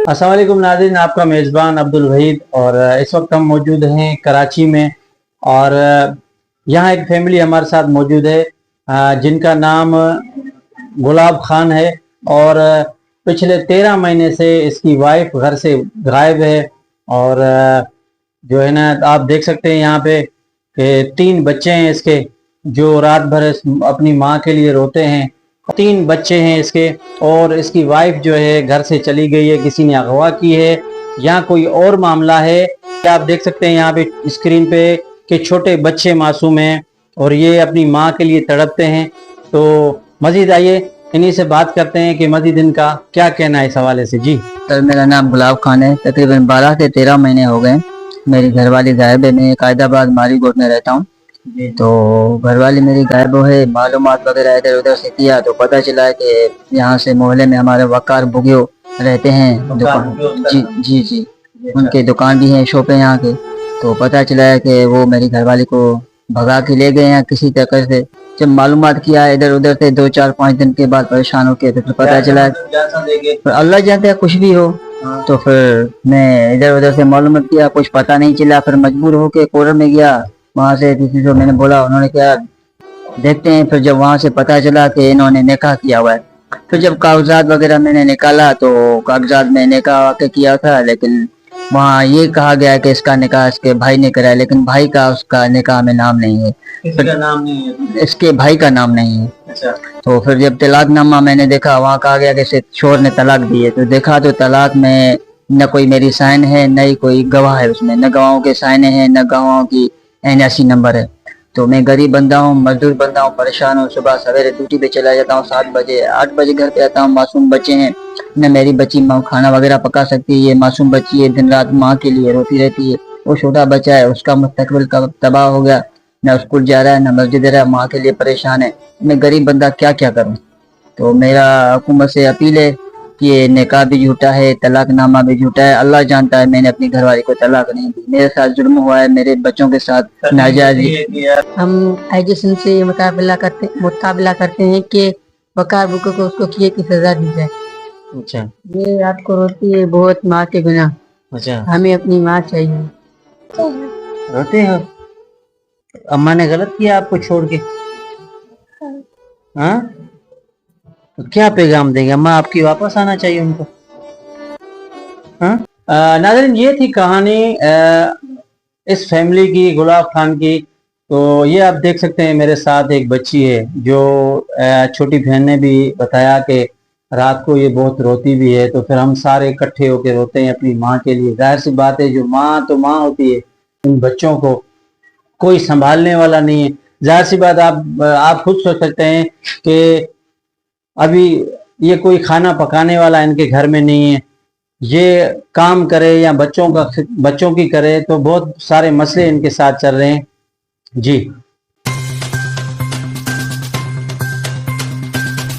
अस्सलाम वालेकुम नाज़रीन, आपका मेज़बान अब्दुल वहीद। और इस वक्त हम मौजूद हैं कराची में। और यहाँ एक फैमिली हमारे साथ मौजूद है जिनका नाम गुलाब खान है। और पिछले 13 महीने से इसकी वाइफ घर से गायब है। और जो है ना, आप देख सकते हैं यहाँ पे कि 3 बच्चे हैं इसके, जो रात भर अपनी माँ के लिए रोते हैं। 3 बच्चे हैं इसके, और इसकी वाइफ जो है घर से चली गई है, किसी ने अगवा की है या कोई और मामला है। आप देख सकते हैं यहाँ पे स्क्रीन पे कि छोटे बच्चे मासूम हैं और ये अपनी माँ के लिए तड़पते हैं। तो मजीद आइए इन्हीं से बात करते हैं कि मजीद इनका क्या कहना है इस हवाले से। जी सर, मेरा नाम गुलाब खान है। तकरीबन 12 से 13 महीने हो गए मेरी घरवाली गायब है। मैं कायदाबाद मारी गोट में रहता हूँ। तो घरवाली मेरी गायब है। मालूमात वगैरह इधर उधर से किया तो पता चला कि यहाँ से मोहल्ले में हमारे वकार बुगियो रहते हैं। दुकान जी जी, उनके दुकान भी है, शॉप है यहाँ के। तो पता चला है कि वो मेरी घरवाली को भगा के ले गए हैं किसी तरह से। जब मालूमात किया इधर उधर से 2 4 5 दिन के बाद परेशान होके तो फिर पता चला, फिर अल्लाह जानते हैं कुछ भी हो। तो फिर मैं इधर उधर से मालूमात किया, कुछ पता नहीं चला। फिर मजबूर होके कोर्ट में गया। वहां से किसी को मैंने बोला, उन्होंने क्या देखते हैं। फिर जब वहां से पता चला कि इन्होंने निकाह किया हुआ है, फिर जब कागजात वगैरह मैंने निकाला तो कागजात में निकाह के किया था, लेकिन वहाँ ये कहा गया कि इसका निकाह इसके भाई ने कराया, लेकिन भाई का उसका निकाह में नाम नहीं है। इसका नाम नहीं है, इसके भाई का नाम नहीं है। अच्छा। तो फिर जब तलाकनामा मैंने देखा, वहाँ कहा गया कि शोहर ने तलाक दी है। तो देखा तो तलाक में न कोई मेरी साइन है, न ही कोई गवाह है उसमें, न गवाहों के साइन है, न गवाहों की NIC नंबर है। तो मैं गरीब बंदा हूँ, मजदूर बंदा हूँ, परेशान हूँ। सुबह सवेरे ड्यूटी पे चला जाता हूँ 7 बजे, 8 बजे घर पे आता हूँ। मासूम बच्चे हैं, न मेरी बच्ची माँ खाना वगैरह पका सकती है। ये मासूम बच्ची है, दिन रात माँ के लिए रोती रहती है। वो छोटा बच्चा है, उसका मुस्तकबिल तबाह हो गया, न स्कूल जा रहा है, न मस्जिद रहा है, माँ के लिए परेशान है। मैं गरीब बंदा क्या क्या करूँ। तो मेरा हुकूमत से अपील है कि ये निकाह भी झूठा है, तलाकनामा भी झूठा है। अल्लाह जानता है मैंने अपनी घरवाली को तलाक नहीं दी। मेरे साथ जुल्म हुआ है, मेरे बच्चों के साथ नाजायज। हम एजुकेशन से मुकाबला करते हैं कि वकार बुको को उसको किए की सजा दी जाए। अच्छा। ये रात को रोती है बहुत, माँ के गुनाह। अच्छा, हमें अपनी माँ चाहिए। रोते हो? अम्मा ने गलत किया आपको छोड़ के? हाँ, तो क्या पैगाम देंगे? अम्मा आपकी वापस आना चाहिए उनको। हाँ, नाज़रीन, ये थी कहानी इस फैमिली की, गुलाब खान की। तो ये आप देख सकते हैं मेरे साथ एक बच्ची है, जो छोटी बहन ने भी बताया कि रात को ये बहुत रोती भी है। तो फिर हम सारे इकट्ठे होकर रोते हैं अपनी माँ के लिए। जाहिर सी बात है, जो माँ तो माँ होती है, इन बच्चों को कोई संभालने वाला नहीं है। जाहिर सी बात, आप खुद सोच सकते हैं कि अभी ये कोई खाना पकाने वाला इनके घर में नहीं है। ये काम करे या बच्चों की करे, तो बहुत सारे मसले इनके साथ चल रहे हैं। जी।